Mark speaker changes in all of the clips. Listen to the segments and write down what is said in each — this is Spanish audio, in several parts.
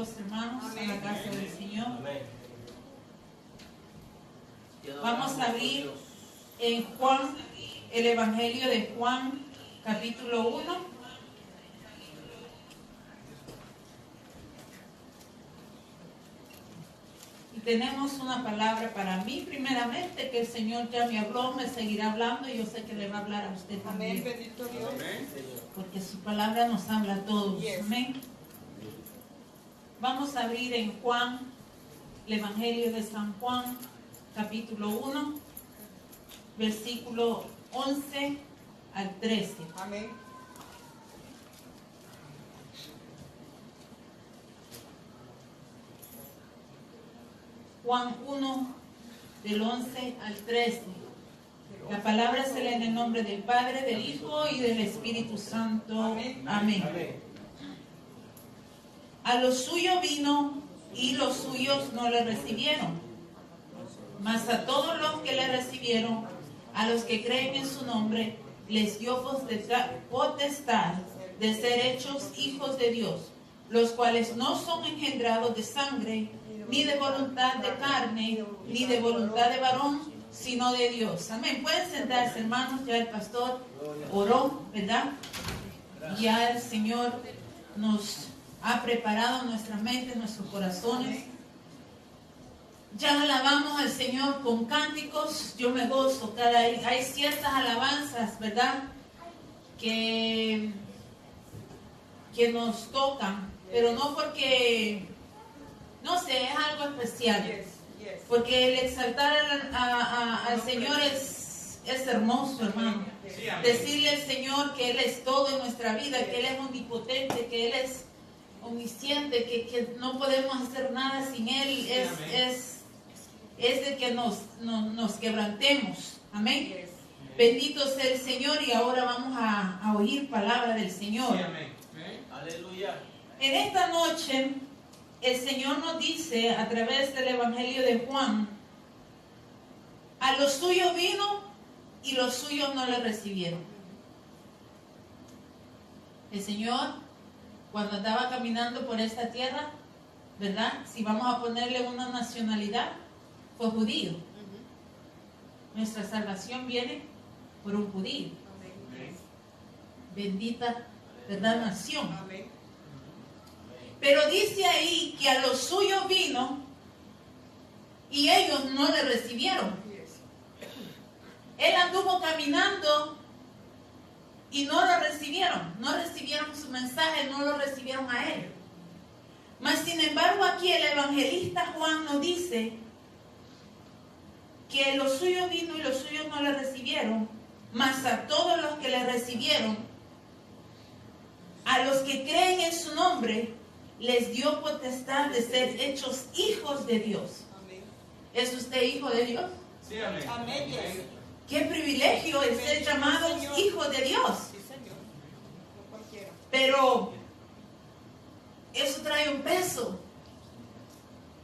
Speaker 1: Dios, hermanos,
Speaker 2: Amén.
Speaker 1: a la casa del Señor.
Speaker 3: Amén.
Speaker 1: Vamos a abrir en Juan, el Evangelio de Juan, capítulo 1. Y tenemos una palabra para mí, primeramente, que el Señor ya me habló, me seguirá hablando, y yo sé que le va a hablar a usted
Speaker 2: Amén,
Speaker 1: también.
Speaker 2: bendito Dios.
Speaker 1: Porque su palabra nos habla a todos.
Speaker 2: Yes.
Speaker 1: Amén. Vamos a abrir en Juan, el Evangelio de San Juan, capítulo 1, versículo 11 al 13.
Speaker 2: Amén.
Speaker 1: Juan 1, del 11 al 13. La palabra se lee en el nombre del Padre, del Hijo y del Espíritu Santo.
Speaker 2: Amén.
Speaker 1: Amén. A los suyos vino y los suyos no le recibieron. Mas a todos los que le recibieron, a los que creen en su nombre, les dio potestad de ser hechos hijos de Dios, los cuales no son engendrados de sangre, ni de voluntad de carne, ni de voluntad de varón, sino de Dios. Amén. Pueden sentarse, hermanos. Ya el pastor oró, ¿verdad? Ya el Señor nos ha preparado nuestra mente, nuestros corazones. Ya alabamos al Señor con cánticos. Yo me gozo. Hay ciertas alabanzas, ¿verdad? Que nos tocan, pero no porque, no sé, es algo especial.
Speaker 2: Yes, yes.
Speaker 1: Porque el exaltar al Señor es hermoso, hermano. Decirle al Señor que Él es todo en nuestra vida, que Él es omnipotente, que Él es omnisciente, que no podemos hacer nada sin Él, es de que nos quebrantemos. Amén.
Speaker 2: Yes.
Speaker 1: Bendito sea el Señor, y ahora vamos a oír palabra del Señor.
Speaker 3: Aleluya.
Speaker 1: En esta noche, el Señor nos dice a través del Evangelio de Juan: a los suyos vino y los suyos no le recibieron. El Señor, cuando andaba caminando por esta tierra, ¿verdad? Si vamos a ponerle una nacionalidad, fue judío. Nuestra salvación viene por un judío. Bendita, ¿verdad? Nación.
Speaker 2: Amén.
Speaker 1: Pero dice ahí que a los suyos vino y ellos no le recibieron.
Speaker 2: Yes.
Speaker 1: Él anduvo caminando y no lo recibieron. No recibieron su mensaje, no lo recibieron a él. Mas sin embargo, aquí el evangelista Juan nos dice que los suyos vino y los suyos no le recibieron. Mas a todos los que le recibieron, a los que creen en su nombre, les dio potestad de ser hechos hijos de Dios.
Speaker 2: Amén.
Speaker 1: ¿Es usted hijo de Dios?
Speaker 3: Sí, amén.
Speaker 2: Amén. Yes.
Speaker 1: ¡Qué privilegio es ser llamados hijos de Dios!
Speaker 2: Sí, Señor. No cualquiera.
Speaker 1: Pero eso trae un peso.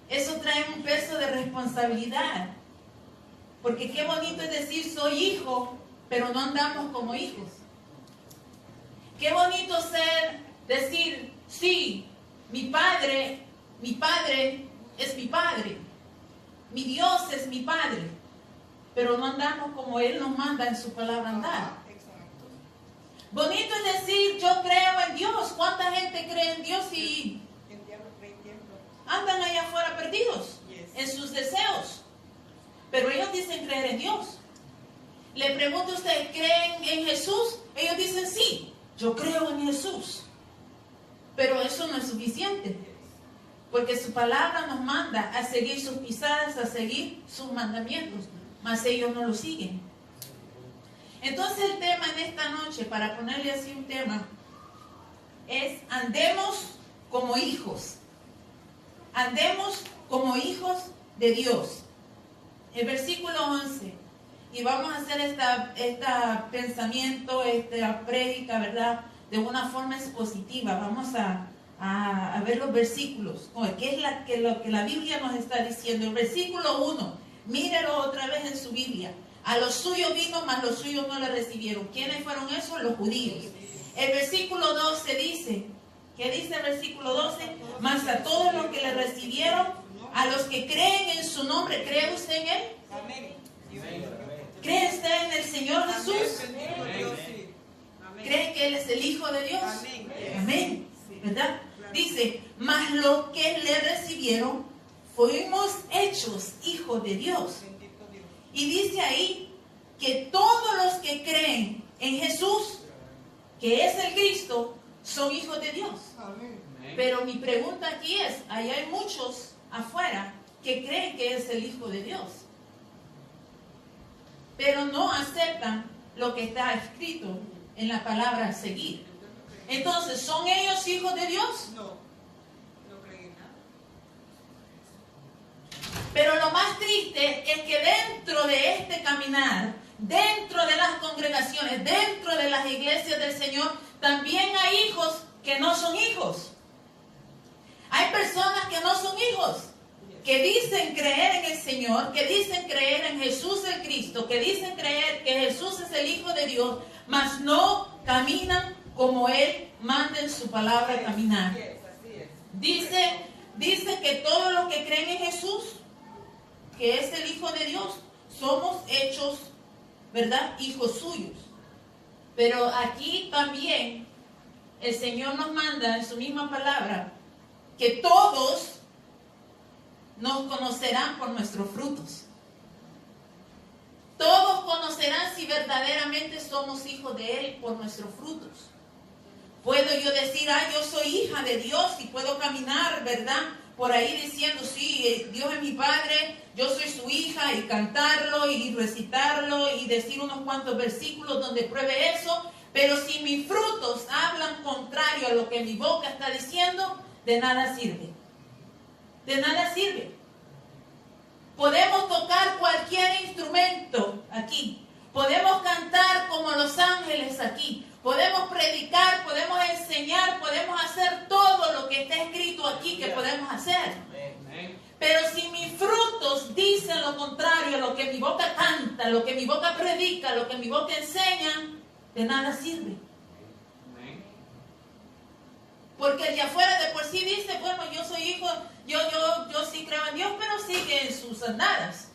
Speaker 1: Eso trae un peso de responsabilidad. Porque qué bonito es decir soy hijo, pero no andamos como hijos. Qué bonito decir sí, mi padre es mi padre. Mi Dios es mi padre. Pero no andamos como Él nos manda en su palabra andar.
Speaker 2: Exacto.
Speaker 1: Bonito es decir yo creo en Dios. ¿Cuánta gente cree en Dios y
Speaker 2: El diablo cree en tiempo.
Speaker 1: andan allá afuera perdidos
Speaker 2: Yes.
Speaker 1: en sus deseos? Pero ellos dicen creer en Dios. Le pregunto a usted, ¿creen en Jesús? Ellos dicen sí, yo creo en Jesús. Pero eso no es suficiente. Porque su palabra nos manda a seguir sus pisadas, a seguir sus mandamientos. Mas ellos no lo siguen. Entonces el tema en esta noche, para ponerle así un tema, es andemos como hijos. Andemos como hijos de Dios. El versículo 11. Y vamos a hacer este pensamiento, esta prédica, ¿verdad? De una forma expositiva. Vamos a ver los versículos. ¿Qué es lo que la Biblia nos está diciendo? El versículo 1. Mírelo otra vez en su Biblia. A los suyos vino, mas los suyos no le recibieron. ¿Quiénes fueron esos? Los judíos. El versículo 12 dice, ¿qué dice el versículo 12? mas a todos los que le recibieron, a los que creen en su nombre. ¿Cree usted en Él?
Speaker 2: Amén.
Speaker 1: ¿Cree usted en el Señor Jesús?
Speaker 2: Amén.
Speaker 1: ¿Cree que Él es el Hijo de Dios?
Speaker 2: Amén.
Speaker 1: Amén. ¿Verdad? Dice, mas los que le recibieron, fuimos hechos hijos de Dios.
Speaker 2: Bendito Dios.
Speaker 1: Y dice ahí que todos los que creen en Jesús, que es el Cristo, son hijos de Dios.
Speaker 2: Amén.
Speaker 1: Pero mi pregunta aquí es, ahí hay muchos afuera que creen que es el Hijo de Dios, pero no aceptan lo que está escrito en la palabra a seguir. Entonces, ¿son ellos hijos de Dios?
Speaker 2: No. No creí nada.
Speaker 1: Pero lo más triste es que dentro de este caminar, dentro de las congregaciones, dentro de las iglesias del Señor, también hay hijos que no son hijos. Hay personas que no son hijos, que dicen creer en el Señor, que dicen creer en Jesús el Cristo, que dicen creer que Jesús es el Hijo de Dios, mas no caminan como Él manda en su palabra caminar. Dice que todos los que creen en Jesús, que es el Hijo de Dios, somos hechos, ¿verdad?, hijos suyos. Pero aquí también el Señor nos manda en su misma palabra que todos nos conocerán por nuestros frutos. Todos conocerán si verdaderamente somos hijos de Él por nuestros frutos. Puedo yo decir, yo soy hija de Dios y puedo caminar, ¿verdad?, por ahí diciendo, sí, Dios es mi Padre, yo soy su hija, y cantarlo y recitarlo y decir unos cuantos versículos donde pruebe eso, pero si mis frutos hablan contrario a lo que mi boca está diciendo, de nada sirve. De nada sirve. Podemos tocar cualquier instrumento aquí. Podemos cantar como los ángeles aquí. Podemos predicar, podemos enseñar, podemos hacer todo lo que está escrito aquí que podemos hacer. Pero si mis frutos dicen lo contrario a lo que mi boca canta, lo que mi boca predica, lo que mi boca enseña, de nada sirve. Porque el de afuera de por sí dice, bueno, yo soy hijo, yo sí creo en Dios, pero sigue en sus andadas.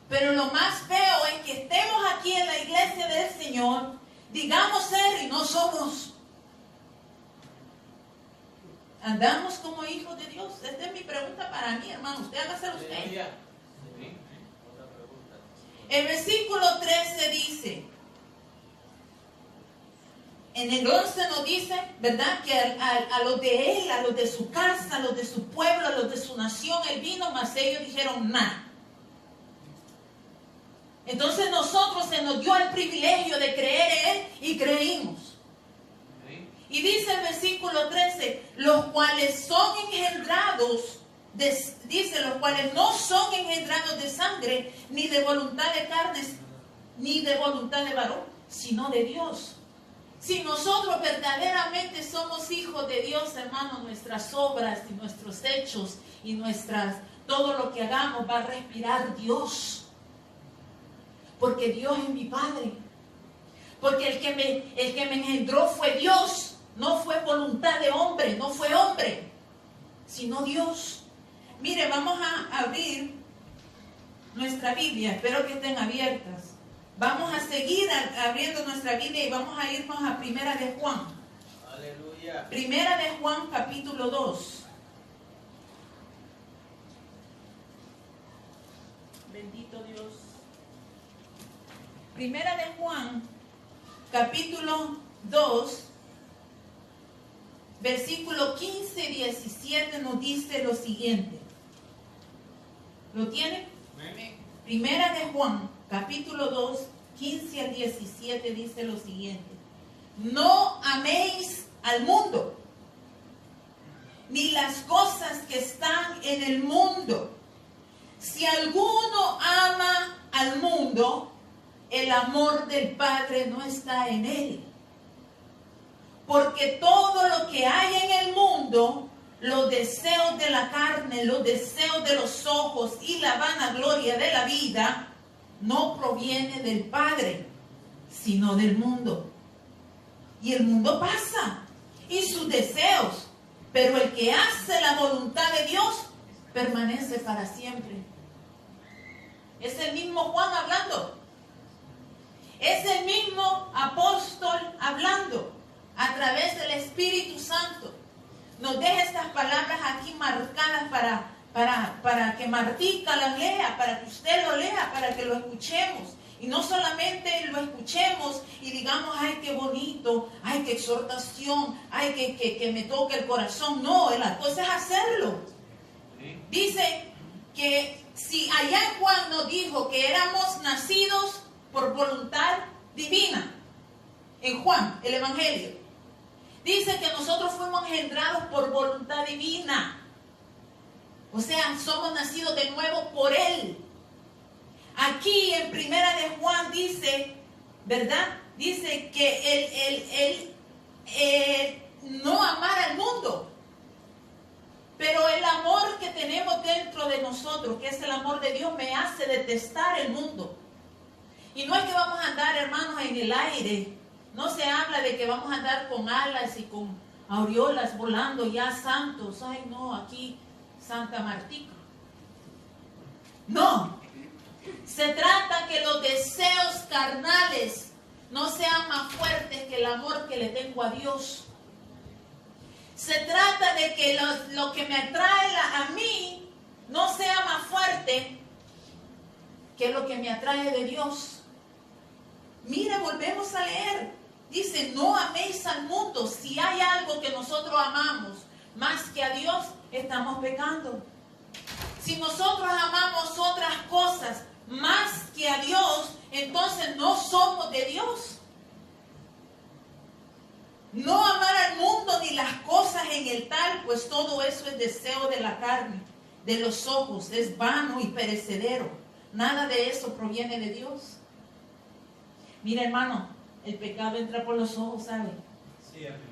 Speaker 1: Pero lo más feo es que estemos aquí en la iglesia del Señor, digamos ser y no somos. ¿Andamos como hijos de Dios? Esta es mi pregunta para mí, hermano. Usted hágaselo usted. El versículo 13 dice, en el 11 nos dice, ¿verdad?, que a los de Él, a los de su casa, a los de su pueblo, a los de su nación, Él vino, mas ellos dijeron nada. Entonces nosotros se nos dio el privilegio de creer en Él y creímos. Y dice el versículo 13, los cuales son engendrados, dice, los cuales no son engendrados de sangre, ni de voluntad de carnes, ni de voluntad de varón, sino de Dios. Si nosotros verdaderamente somos hijos de Dios, hermanos, nuestras obras y nuestros hechos y todo lo que hagamos va a respirar Dios. Porque Dios es mi Padre. Porque el que me engendró fue Dios. No fue voluntad de hombre, no fue hombre, sino Dios. Mire, vamos a abrir nuestra Biblia. Espero que estén abiertas. Vamos a seguir abriendo nuestra Biblia y vamos a irnos a Primera de Juan.
Speaker 3: Aleluya.
Speaker 1: Primera de Juan, capítulo 2. Bendito Dios. Primera de Juan, capítulo 2, versículo 15 y 17 nos dice lo siguiente. ¿Lo tienen?
Speaker 3: Amén.
Speaker 1: Primera de Juan, capítulo 2, 15 al 17 dice lo siguiente. No améis al mundo, ni las cosas que están en el mundo. Si alguno ama al mundo, el amor del Padre no está en él. Porque todo lo que hay en el mundo, los deseos de la carne, los deseos de los ojos y la vanagloria de la vida, no proviene del Padre, sino del mundo. Y el mundo pasa, y sus deseos, pero el que hace la voluntad de Dios permanece para siempre. Es el mismo Juan hablando. Es el mismo apóstol hablando a través del Espíritu Santo. Nos deja estas palabras aquí marcadas para que Martica las lea, para que usted lo lea, para que lo escuchemos. Y no solamente lo escuchemos y digamos, ay, qué bonito, ay, qué exhortación, ay, que me toque el corazón. No, la cosa es hacerlo. Dice que si allá en Juan nos dijo que éramos nacidos por voluntad divina, en Juan, el Evangelio, dice que nosotros fuimos engendrados por voluntad divina. O sea, somos nacidos de nuevo por Él. Aquí en Primera de Juan dice, ¿verdad? Dice que él no amar al mundo. Pero el amor que tenemos dentro de nosotros, que es el amor de Dios, me hace detestar el mundo. Y no es que vamos a andar, hermanos, en el aire. No se habla de que vamos a andar con alas y con aureolas volando ya santos. Ay, no, aquí Santa Martica. No. Se trata que los deseos carnales no sean más fuertes que el amor que le tengo a Dios. Se trata de que lo que me atrae a mí no sea más fuerte que lo que me atrae de Dios. Mire, volvemos a leer. Dice, no améis al mundo. Si hay algo que nosotros amamos más que a Dios, estamos pecando. Si nosotros amamos otras cosas más que a Dios, entonces no somos de Dios. No amar al mundo ni las cosas en el tal, pues todo eso es deseo de la carne, de los ojos, es vano y perecedero. Nada de eso proviene de Dios. Mira, hermano, el pecado entra por los ojos, ¿sabe?
Speaker 3: Sí, amén.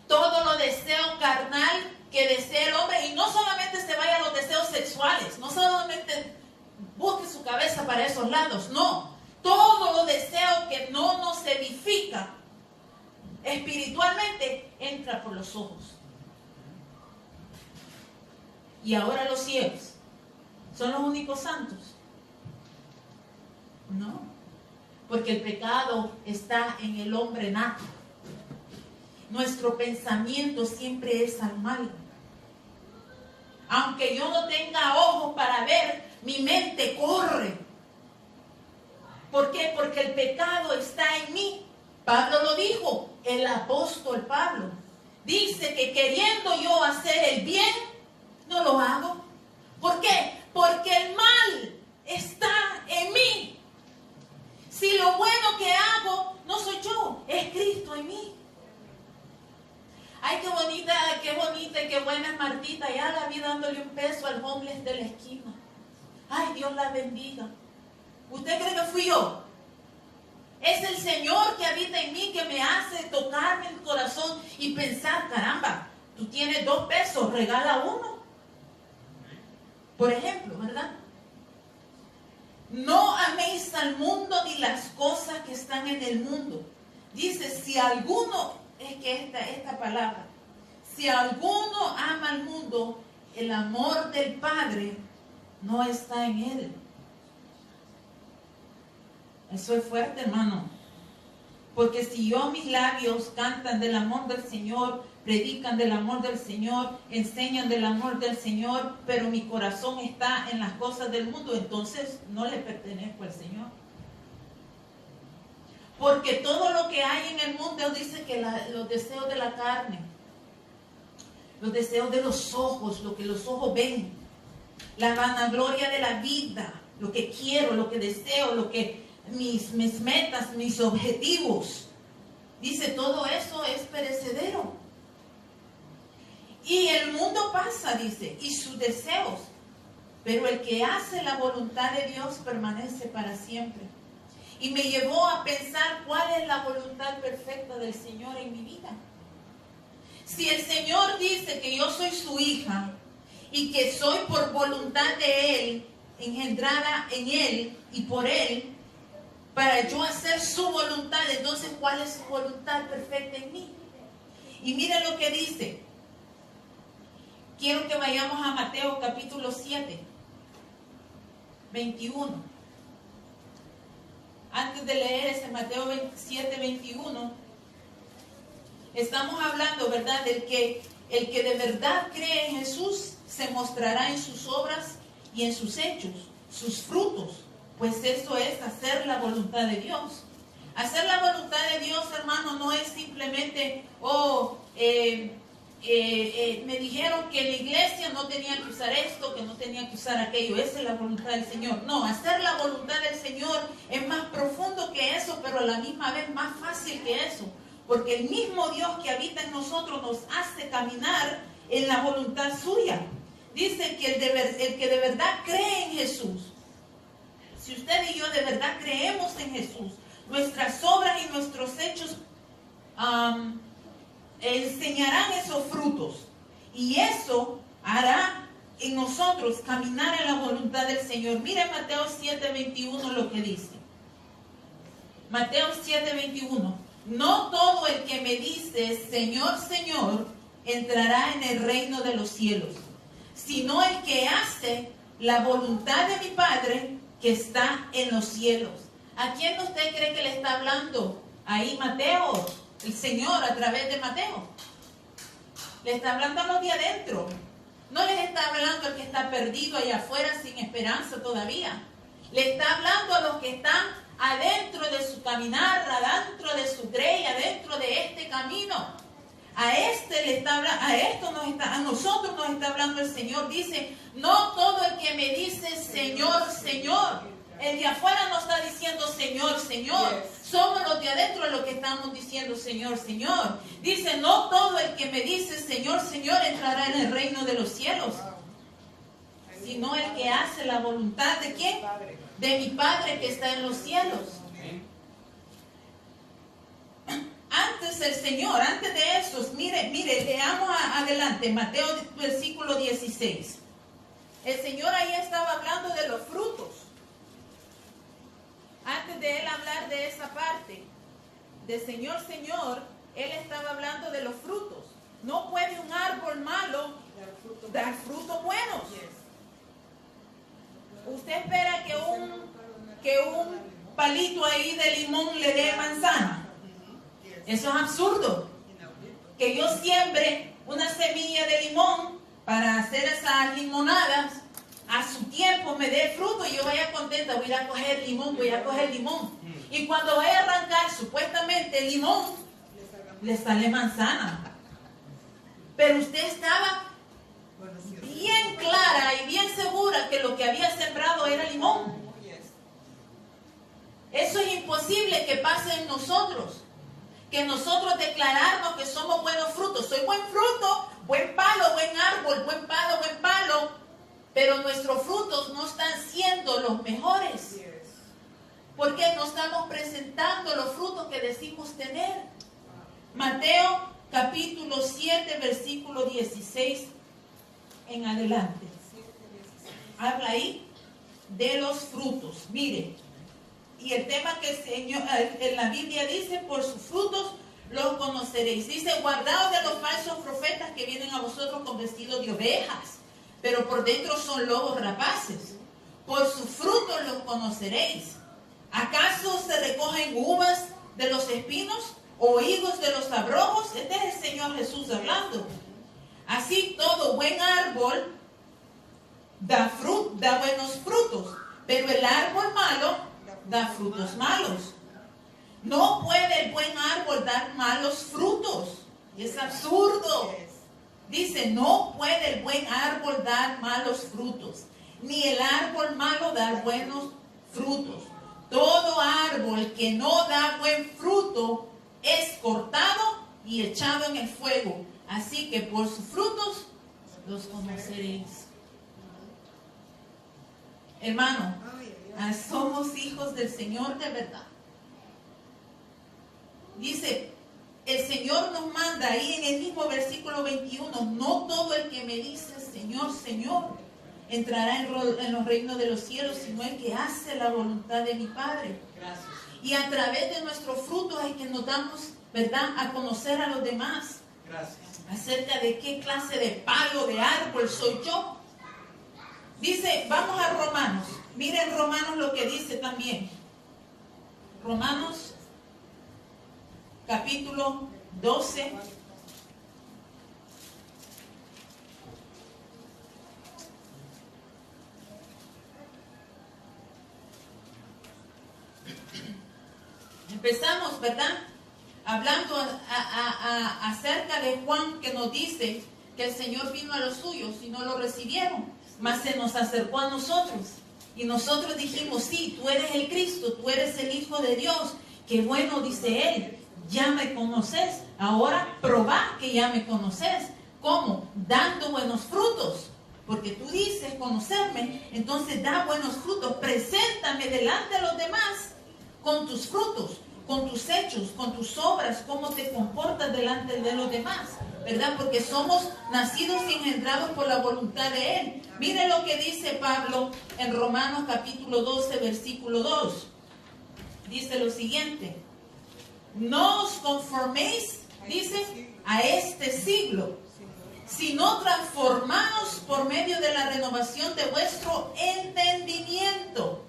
Speaker 1: Todo lo deseo carnal que desea el hombre, y no solamente se vaya a los deseos sexuales, no solamente busque su cabeza para esos lados, no. Todo lo deseo que no nos edifica espiritualmente entra por los ojos. Y ahora los ciegos son los únicos santos. No, porque el pecado está en el hombre nato. Nuestro pensamiento siempre es al mal. Aunque yo no tenga ojos para ver, mi mente corre. ¿Por qué? Porque el pecado está en mí. Pablo lo dijo, el apóstol Pablo. Dice que queriendo yo hacer el bien, no lo hago. ¿Por qué? Porque el mal está en mí. Si lo bueno que hago no soy yo, es Cristo en mí. Ay, qué bonita y qué buena es Martita. Ya la vi dándole un peso al homeless de la esquina. Ay, Dios la bendiga. ¿Usted cree que fui yo? Es el Señor que habita en mí, que me hace tocarme el corazón y pensar, caramba, tú tienes 2 pesos, regala 1. Por ejemplo, ¿verdad? No améis al mundo ni las cosas que están en el mundo. Dice, si alguno, es que esta palabra, si alguno ama al mundo, el amor del Padre no está en él. Eso es fuerte, hermano. Porque si yo, mis labios cantan del amor del Señor, predican del amor del Señor, enseñan del amor del Señor, pero mi corazón está en las cosas del mundo, entonces no le pertenezco al Señor. Porque todo lo que hay en el mundo dice que los deseos de la carne, los deseos de los ojos, lo que los ojos ven, la vanagloria de la vida, lo que quiero, lo que deseo, lo que mis metas, mis objetivos. Dice, todo eso es perecedero. Y el mundo pasa, dice, y sus deseos. Pero el que hace la voluntad de Dios permanece para siempre. Y me llevó a pensar cuál es la voluntad perfecta del Señor en mi vida. Si el Señor dice que yo soy su hija y que soy por voluntad de Él, engendrada en Él y por Él, para yo hacer su voluntad, entonces ¿cuál es su voluntad perfecta en mí? Y miren lo que dice. Quiero que vayamos a Mateo capítulo 7, 21. Antes de leer ese Mateo 7, 21, estamos hablando, ¿verdad?, del que el que de verdad cree en Jesús se mostrará en sus obras y en sus hechos, sus frutos, pues eso es hacer la voluntad de Dios. Hacer la voluntad de Dios, hermano, no es simplemente, me dijeron que en la iglesia no tenía que usar esto, que no tenía que usar aquello. Esa es la voluntad del Señor. No, hacer la voluntad del Señor es más profundo que eso, pero a la misma vez más fácil que eso. Porque el mismo Dios que habita en nosotros nos hace caminar en la voluntad suya. Dice que el que de verdad cree en Jesús, si usted y yo de verdad creemos en Jesús, nuestras obras y nuestros hechos enseñarán esos frutos. Y eso hará en nosotros caminar en la voluntad del Señor. Mire Mateo 7:21 lo que dice. Mateo 7:21. No todo el que me dice Señor, Señor, entrará en el reino de los cielos, sino el que hace la voluntad de mi Padre que está en los cielos. ¿A quién usted cree que le está hablando? Ahí Mateo, el Señor a través de Mateo. Le está hablando a los de adentro. No les está hablando al que está perdido allá afuera sin esperanza todavía. Le está hablando a los que están adentro de su caminar, adentro de su grey, adentro de este camino. A este le está hablando, a nosotros nos está hablando el Señor. Dice, no todo el que me dice Señor, Señor. El de afuera no está diciendo Señor, Señor. Somos los de adentro los que estamos diciendo Señor, Señor. Dice, no todo el que me dice Señor, Señor entrará en el reino de los cielos, sino el que hace la voluntad ¿de quién? De mi Padre que está en los cielos. Antes el Señor, antes de eso, mire, leamos adelante, Mateo versículo 16. El Señor ahí estaba hablando de los frutos. Antes de Él hablar de esa parte, de Señor, Señor, Él estaba hablando de los frutos. No puede un árbol malo dar frutos buenos. Usted espera que un palito ahí de limón le dé manzana. Eso es absurdo. Que yo siembre una semilla de limón para hacer esas limonadas, a su tiempo me dé fruto y yo vaya contenta, voy a coger limón. Y cuando vaya a arrancar supuestamente el limón, le sale manzana. Pero usted estaba bien clara y bien segura que lo que había sembrado era limón. Eso es imposible que pase en nosotros. Que nosotros declararnos que somos buenos frutos. Soy buen fruto, buen palo, buen árbol, buen palo, buen palo. Pero nuestros frutos no están siendo los mejores. Porque no estamos presentando los frutos que decimos tener. Mateo capítulo 7, versículo 16 en adelante. Habla ahí de los frutos. Mire, y el tema que el Señor, en la Biblia dice, por sus frutos los conoceréis. Dice, guardaos de los falsos profetas que vienen a vosotros con vestidos de ovejas, pero por dentro son lobos rapaces. Por sus frutos los conoceréis. ¿Acaso se recogen uvas de los espinos o higos de los abrojos? Este es el Señor Jesús hablando. Así todo buen árbol da buenos frutos, pero el árbol malo da frutos malos. No puede el buen árbol dar malos frutos. Es absurdo. Dice, no puede el buen árbol dar malos frutos, ni el árbol malo dar buenos frutos. Todo árbol que no da buen fruto es cortado y echado en el fuego. Así que por sus frutos los conoceréis. Hermano, somos hijos del Señor de verdad. Dice, el Señor nos manda ahí en el mismo versículo 21, no todo el que me dice Señor, Señor, entrará en los reinos de los cielos, sino el que hace la voluntad de mi Padre.
Speaker 3: Gracias.
Speaker 1: Y a través de nuestros frutos es que nos damos, ¿verdad?, a conocer a los demás.
Speaker 3: Gracias.
Speaker 1: Acerca de qué clase de palo de árbol soy yo. Dice, vamos a Romanos. Miren Romanos lo que dice también. Romanos capítulo 12. Empezamos, ¿verdad? Hablando acerca de Juan, que nos dice que el Señor vino a los suyos y no lo recibieron, mas se nos acercó a nosotros. Y nosotros dijimos, sí, tú eres el Cristo, tú eres el Hijo de Dios. Qué bueno, dice Él, ya me conoces. Ahora probá que ya me conoces. ¿Cómo? Dando buenos frutos. Porque tú dices conocerme, entonces da buenos frutos. Preséntame delante de los demás con tus frutos, con tus hechos, con tus obras, cómo te comportas delante de los demás, ¿verdad? Porque somos nacidos y engendrados por la voluntad de Él. Mire lo que dice Pablo en Romanos capítulo 12, versículo 2. Dice lo siguiente: no os conforméis, dice, a este siglo, sino transformaos por medio de la renovación de vuestro entendimiento,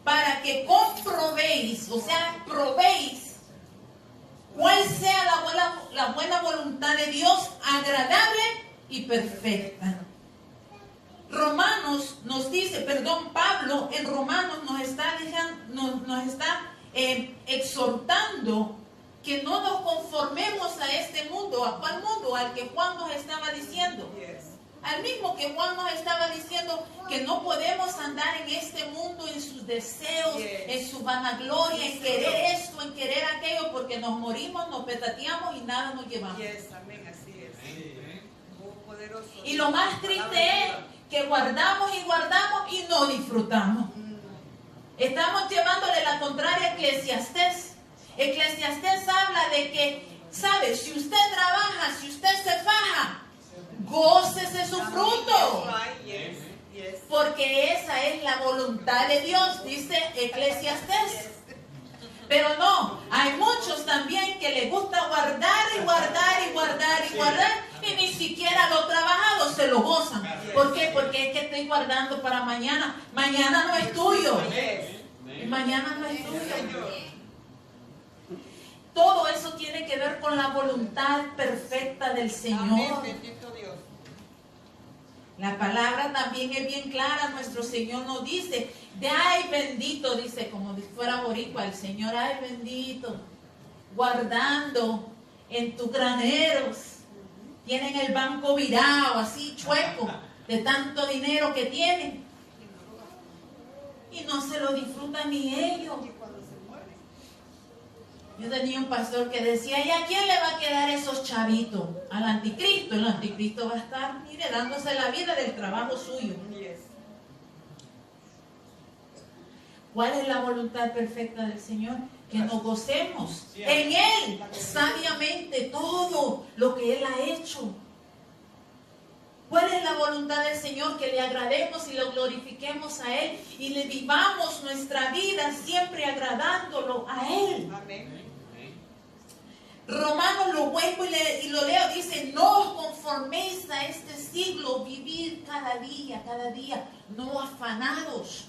Speaker 1: para que comprobéis, o sea, probéis cuál sea la buena voluntad de Dios, agradable y perfecta. Pablo en Romanos nos está exhortando que no nos conformemos a este mundo. ¿A cuál mundo? Al que Juan nos estaba diciendo. Al mismo que Juan nos estaba diciendo que no podemos andar en este mundo en sus deseos, en su vanagloria, en querer esto, en querer aquello, porque nos morimos, nos petateamos y nada nos llevamos.
Speaker 2: Amén, así es. Oh, poderoso.
Speaker 1: Y lo más triste es que guardamos y no disfrutamos. Estamos llevándole la contraria a Eclesiastés. Eclesiastés habla de que, ¿sabe? Si usted trabaja, si usted se faja, gócese su fruto, porque esa es la voluntad de Dios, dice Eclesiastés. Pero no, hay muchos también que les gusta guardar y ni siquiera lo trabajado se lo gozan. ¿Por qué? Porque es que estoy guardando para mañana. Mañana no es tuyo. Mañana no es tuyo. Todo eso tiene que ver con la voluntad perfecta del Señor. La palabra también es bien clara. Nuestro Señor nos dice, de ay bendito, dice, como si fuera boricua, el Señor, ay bendito, guardando en tus graneros. Tienen el banco virado, así chueco, de tanto dinero que tienen. Y no se lo disfrutan ni ellos. Yo tenía un pastor que decía, ¿y a quién le va a quedar esos chavitos? Al anticristo. El anticristo va a estar, mire, dándose la vida del trabajo suyo. ¿Cuál es la voluntad perfecta del Señor? Que nos gocemos en Él, sabiamente, todo lo que Él ha hecho. ¿Cuál es la voluntad del Señor? Que le agrademos y lo glorifiquemos a Él y le vivamos nuestra vida siempre agradándolo a Él.
Speaker 2: Amén.
Speaker 1: Romanos lo vuelvo y lo leo, dice, no os conforméis a este siglo, vivir cada día, no afanados.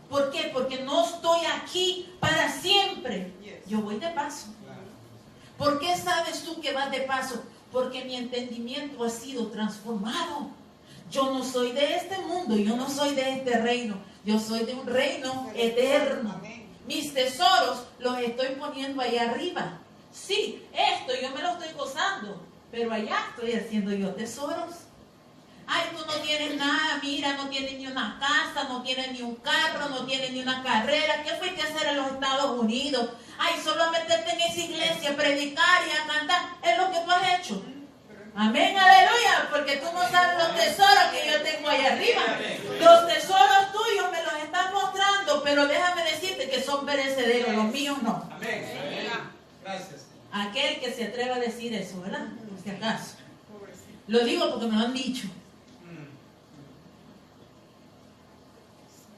Speaker 1: ¿Por qué? Porque no estoy aquí para siempre. Yo voy de paso. ¿Por qué sabes tú que vas de paso? Porque mi entendimiento ha sido transformado. Yo no soy de este mundo, yo no soy de este reino, yo soy de un reino eterno. Mis tesoros los estoy poniendo allá arriba. Sí, esto yo me lo estoy gozando, pero allá estoy haciendo yo tesoros. Ay, tú no tienes nada, mira, no tienes ni una casa, no tienes ni un carro, no tienes ni una carrera. ¿Qué fuiste a hacer en los Estados Unidos? Ay, solo a meterte en esa iglesia, predicar y a cantar. Es lo que tú has hecho. Amén, aleluya, porque tú no sabes los tesoros que yo tengo allá arriba. Los tesoros tuyos me los están mostrando, pero déjame decirte que son perecederos, los míos no.
Speaker 3: Amén. Gracias.
Speaker 1: Aquel que se atreva a decir eso, ¿verdad? Por si acaso. Lo digo porque me lo han dicho.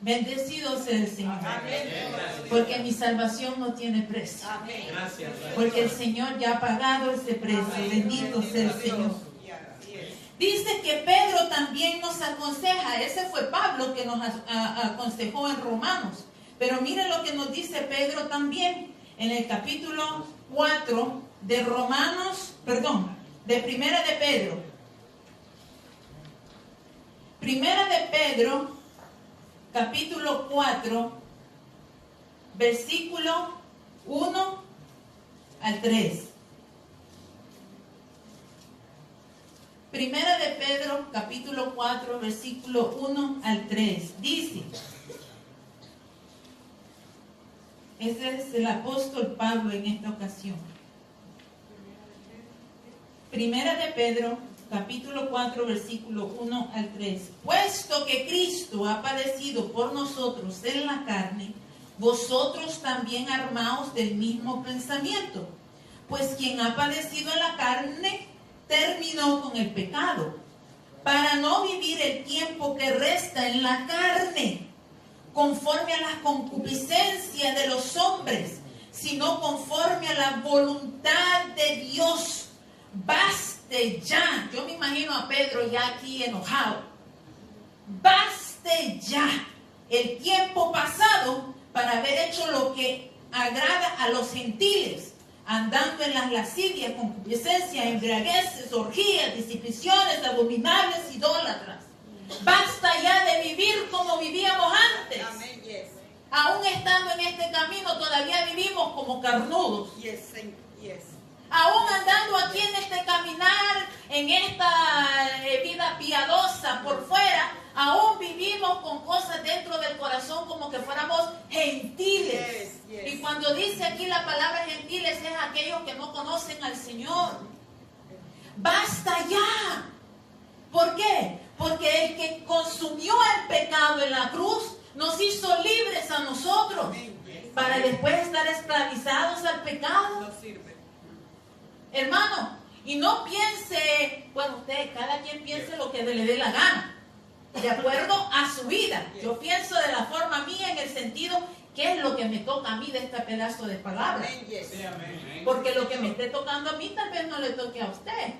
Speaker 1: Bendecido sea el Señor. Porque mi salvación no tiene precio.
Speaker 3: Gracias.
Speaker 1: Porque el Señor ya ha pagado ese precio. Bendito sea el Señor. Dice que Pedro también nos aconseja. Ese fue Pablo que nos aconsejó en Romanos. Pero miren lo que nos dice Pedro también en el capítulo 4 de Romanos, de Primera de Pedro. Primera de Pedro, capítulo 4, versículo 1 al 3. Primera de Pedro, capítulo 4, versículo 1 al 3. Dice, ese es el apóstol Pablo en esta ocasión. Primera de Pedro, capítulo 4, versículo 1 al 3. Puesto que Cristo ha padecido por nosotros en la carne, vosotros también armaos del mismo pensamiento. Pues quien ha padecido en la carne, terminó con el pecado, para no vivir el tiempo que resta en la carne, conforme a las concupiscencias de los hombres, sino conforme a la voluntad de Dios. Baste ya. Yo me imagino a Pedro ya aquí enojado. Baste ya el tiempo pasado para haber hecho lo que agrada a los gentiles, andando en las lascivias, concupiscencias, embriagueces, orgías, disipaciones, abominables, idólatras. Basta ya de vivir como vivíamos antes.
Speaker 2: Amén, yes.
Speaker 1: Aún estando en este camino, todavía vivimos como carnudos.
Speaker 2: Yes, yes.
Speaker 1: Aún andando aquí en este caminar, en esta vida piadosa por fuera, aún vivimos con cosas dentro del corazón como que fuéramos gentiles.
Speaker 2: Yes, yes.
Speaker 1: Y cuando dice aquí la palabra gentiles es aquellos que no conocen al Señor. ¡Basta ya! ¿Por qué? Porque el que consumió el pecado en la cruz nos hizo libres a nosotros para después estar esclavizados al pecado.
Speaker 2: No sirve.
Speaker 1: Hermano, y no piense, bueno, usted, cada quien piense lo que le dé la gana, de acuerdo a su vida. Yo pienso de la forma mía en el sentido, ¿qué es lo que me toca a mí de este pedazo de palabra?
Speaker 2: Amén, yes.
Speaker 1: Porque lo que me esté tocando a mí tal vez no le toque a usted,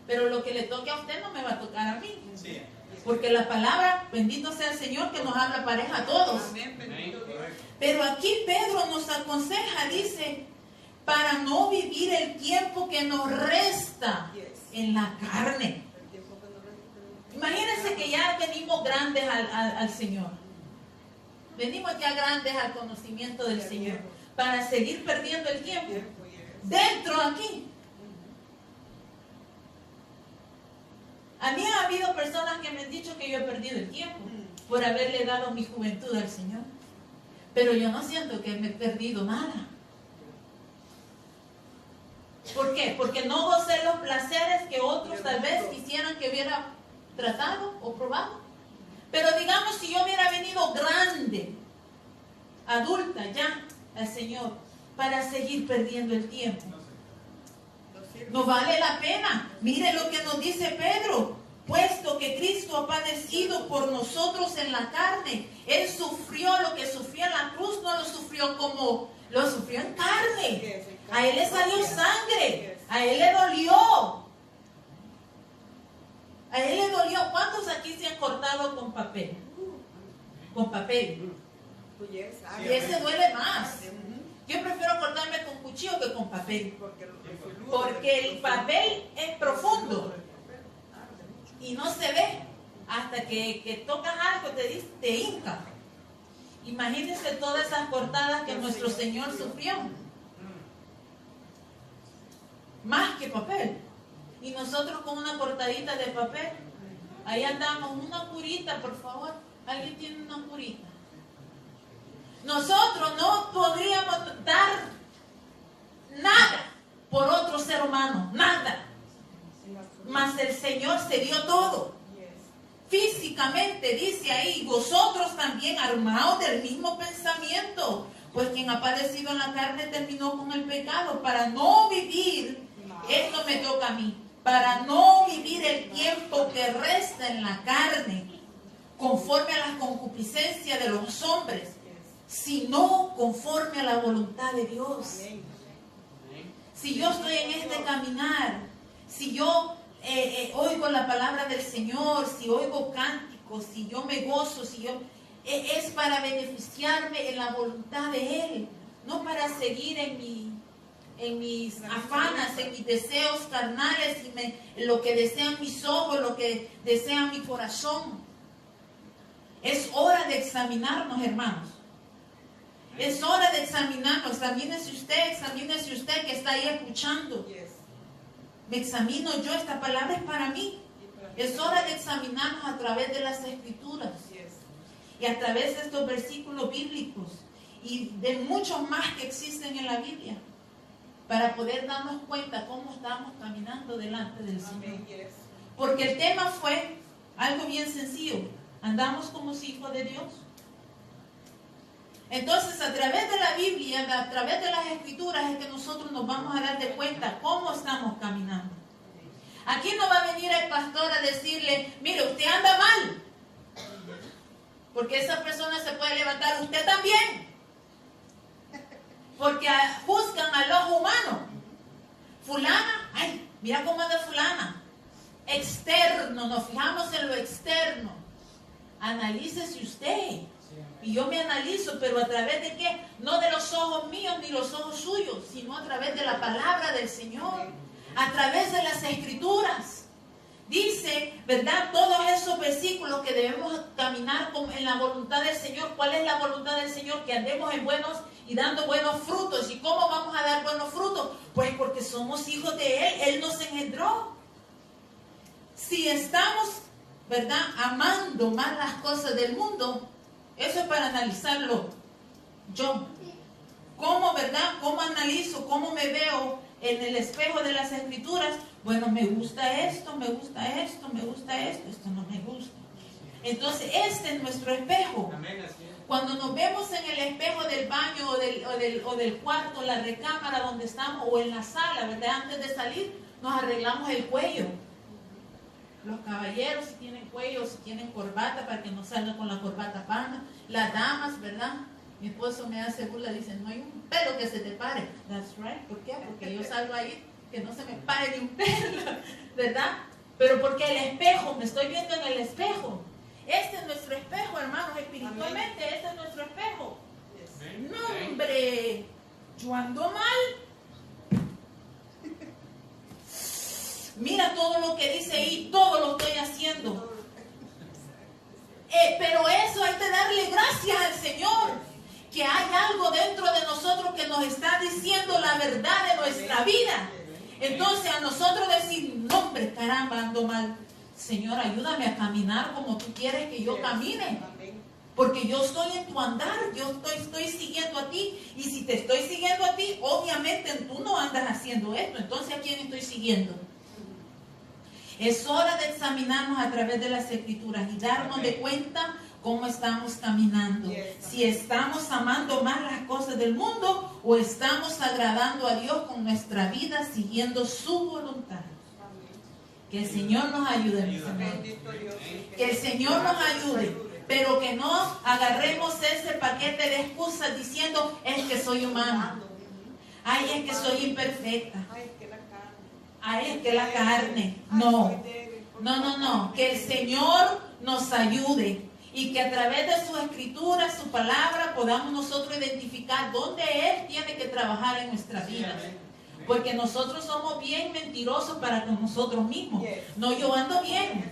Speaker 1: pero lo que le toque a usted no me va a tocar a mí. Porque la palabra, bendito sea el Señor, que nos habla pareja a todos.
Speaker 2: Amén, bendito Dios.
Speaker 1: Pero aquí Pedro nos aconseja, dice, para no vivir el tiempo que nos resta en la carne. Imagínense que ya venimos grandes al Señor. Venimos ya grandes al conocimiento del Señor. Para seguir perdiendo el tiempo. Dentro aquí. A mí ha habido personas que me han dicho que yo he perdido el tiempo por haberle dado mi juventud al Señor. Pero yo no siento que me he perdido nada. ¿Por qué? Porque no gocé los placeres que otros tal vez quisieran que hubiera tratado o probado. Pero digamos, si yo hubiera venido grande, adulta ya al Señor, para seguir perdiendo el tiempo, no vale la pena. Mire lo que nos dice Pedro. Puesto que Cristo ha padecido por nosotros en la carne, Él sufrió lo que sufrió en la cruz, no lo sufrió como lo sufrió en carne. A Él le salió sangre, a Él le dolió. A Él le dolió. ¿Cuántos aquí se han cortado con papel? Con papel. Y ese duele más. Yo prefiero cortarme con cuchillo que con papel. Porque el papel es profundo y no se ve hasta que tocas algo, te hinca. Imagínense todas esas cortadas que nuestro Señor sufrió. Más que papel. Y nosotros con una cortadita de papel, ahí andamos, una curita, por favor. ¿Alguien tiene una curita? Nosotros no podríamos dar nada por otro ser humano, nada. Mas el Señor se dio todo. Físicamente dice ahí, vosotros también armados del mismo pensamiento, pues quien ha padecido en la carne terminó con el pecado, para no vivir, esto me toca a mí, para no vivir el tiempo que resta en la carne, conforme a las concupiscencias de los hombres, sino conforme a la voluntad de Dios. Si yo estoy en este caminar, si yo oigo la palabra del Señor, si oigo cánticos, si yo me gozo, si yo es para beneficiarme en la voluntad de Él, no para seguir en mis afanas, en mis deseos carnales, y lo que desean mis ojos, lo que desea mi corazón. Es hora de examinarnos, hermanos. Es hora de examinarnos. Examínese usted que está ahí escuchando. Me examino yo, esta palabra es para mí. Es hora de examinarnos a través de las Escrituras y a través de estos versículos bíblicos y de muchos más que existen en la Biblia, para poder darnos cuenta cómo estamos caminando delante del Señor. Porque el tema fue algo bien sencillo: ¿andamos como hijos de Dios? Entonces, a través de la Biblia, a través de las Escrituras, es que nosotros nos vamos a dar de cuenta cómo estamos caminando. Aquí no va a venir el pastor a decirle: mire, usted anda mal, porque esa persona se puede levantar, usted también, porque juzgan al ojo humano. Fulana, ay, mira cómo anda fulana. Externo, nos fijamos en lo externo. Analícese usted. Y yo me analizo, pero ¿a través de qué? No de los ojos míos ni los ojos suyos, sino a través de la palabra del Señor, a través de las Escrituras. Dice, ¿verdad? Todos esos versículos que debemos caminar en la voluntad del Señor. ¿Cuál es la voluntad del Señor? Que andemos en buenos y dando buenos frutos. ¿Y cómo vamos a dar buenos frutos? Pues porque somos hijos de Él. Él nos engendró. Si estamos, ¿verdad?, amando más las cosas del mundo, eso es para analizarlo yo. ¿Cómo, verdad? ¿Cómo analizo? ¿Cómo me veo en el espejo de las Escrituras? Bueno, me gusta esto, me gusta esto, me gusta esto, esto no me gusta. Entonces, este es nuestro espejo. Cuando nos vemos en el espejo del baño o del cuarto, la recámara donde estamos, o en la sala, ¿verdad? Antes de salir, nos arreglamos el cuello. Los caballeros, si tienen cuello, si tienen corbata, para que no salga con la corbata pana. Las damas, ¿verdad? Mi esposo me hace burla, dice: no hay un pelo que se te pare. That's right. ¿Por qué? Porque yo salgo ahí, que no se me pare ni un pelo, ¿verdad? Pero porque el espejo, me estoy viendo en el espejo. Este es nuestro espejo, hermanos, espiritualmente. Este es nuestro espejo. No, hombre, yo ando mal. Mira todo lo que dice ahí, todo lo estoy haciendo. Pero eso hay que darle gracias al Señor, que hay algo dentro de nosotros que nos está diciendo la verdad de nuestra vida. Entonces a nosotros decir: no, hombre, caramba, ando mal. Señor, ayúdame a caminar como tú quieres que yo camine. Porque yo estoy en tu andar, yo estoy siguiendo a ti. Y si te estoy siguiendo a ti, obviamente tú no andas haciendo esto. Entonces, ¿a quién estoy siguiendo? Es hora de examinarnos a través de las Escrituras y darnos de cuenta cómo estamos caminando. Si estamos amando más las cosas del mundo o estamos agradando a Dios con nuestra vida, siguiendo su voluntad. Que el Señor nos ayude, mis hermanos. Que el Señor nos ayude. Pero que no agarremos ese paquete de excusas diciendo: es que soy humana. Ay, es que soy imperfecta. Ay, es que la carne. No. Que el Señor nos ayude. Y que a través de su Escritura, su palabra, podamos nosotros identificar dónde Él tiene que trabajar en nuestra vida. Porque nosotros somos bien mentirosos para con nosotros mismos. No, yo ando bien.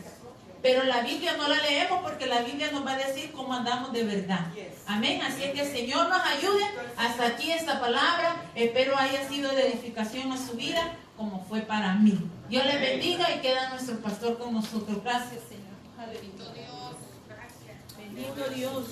Speaker 1: Pero la Biblia no la leemos porque la Biblia nos va a decir cómo andamos de verdad. Amén. Así es que el Señor nos ayude. Hasta aquí esta palabra. Espero haya sido de edificación a su vida como fue para mí. Dios les bendiga y queda nuestro pastor con nosotros. Gracias, Señor. Aleluya. Bendito Dios.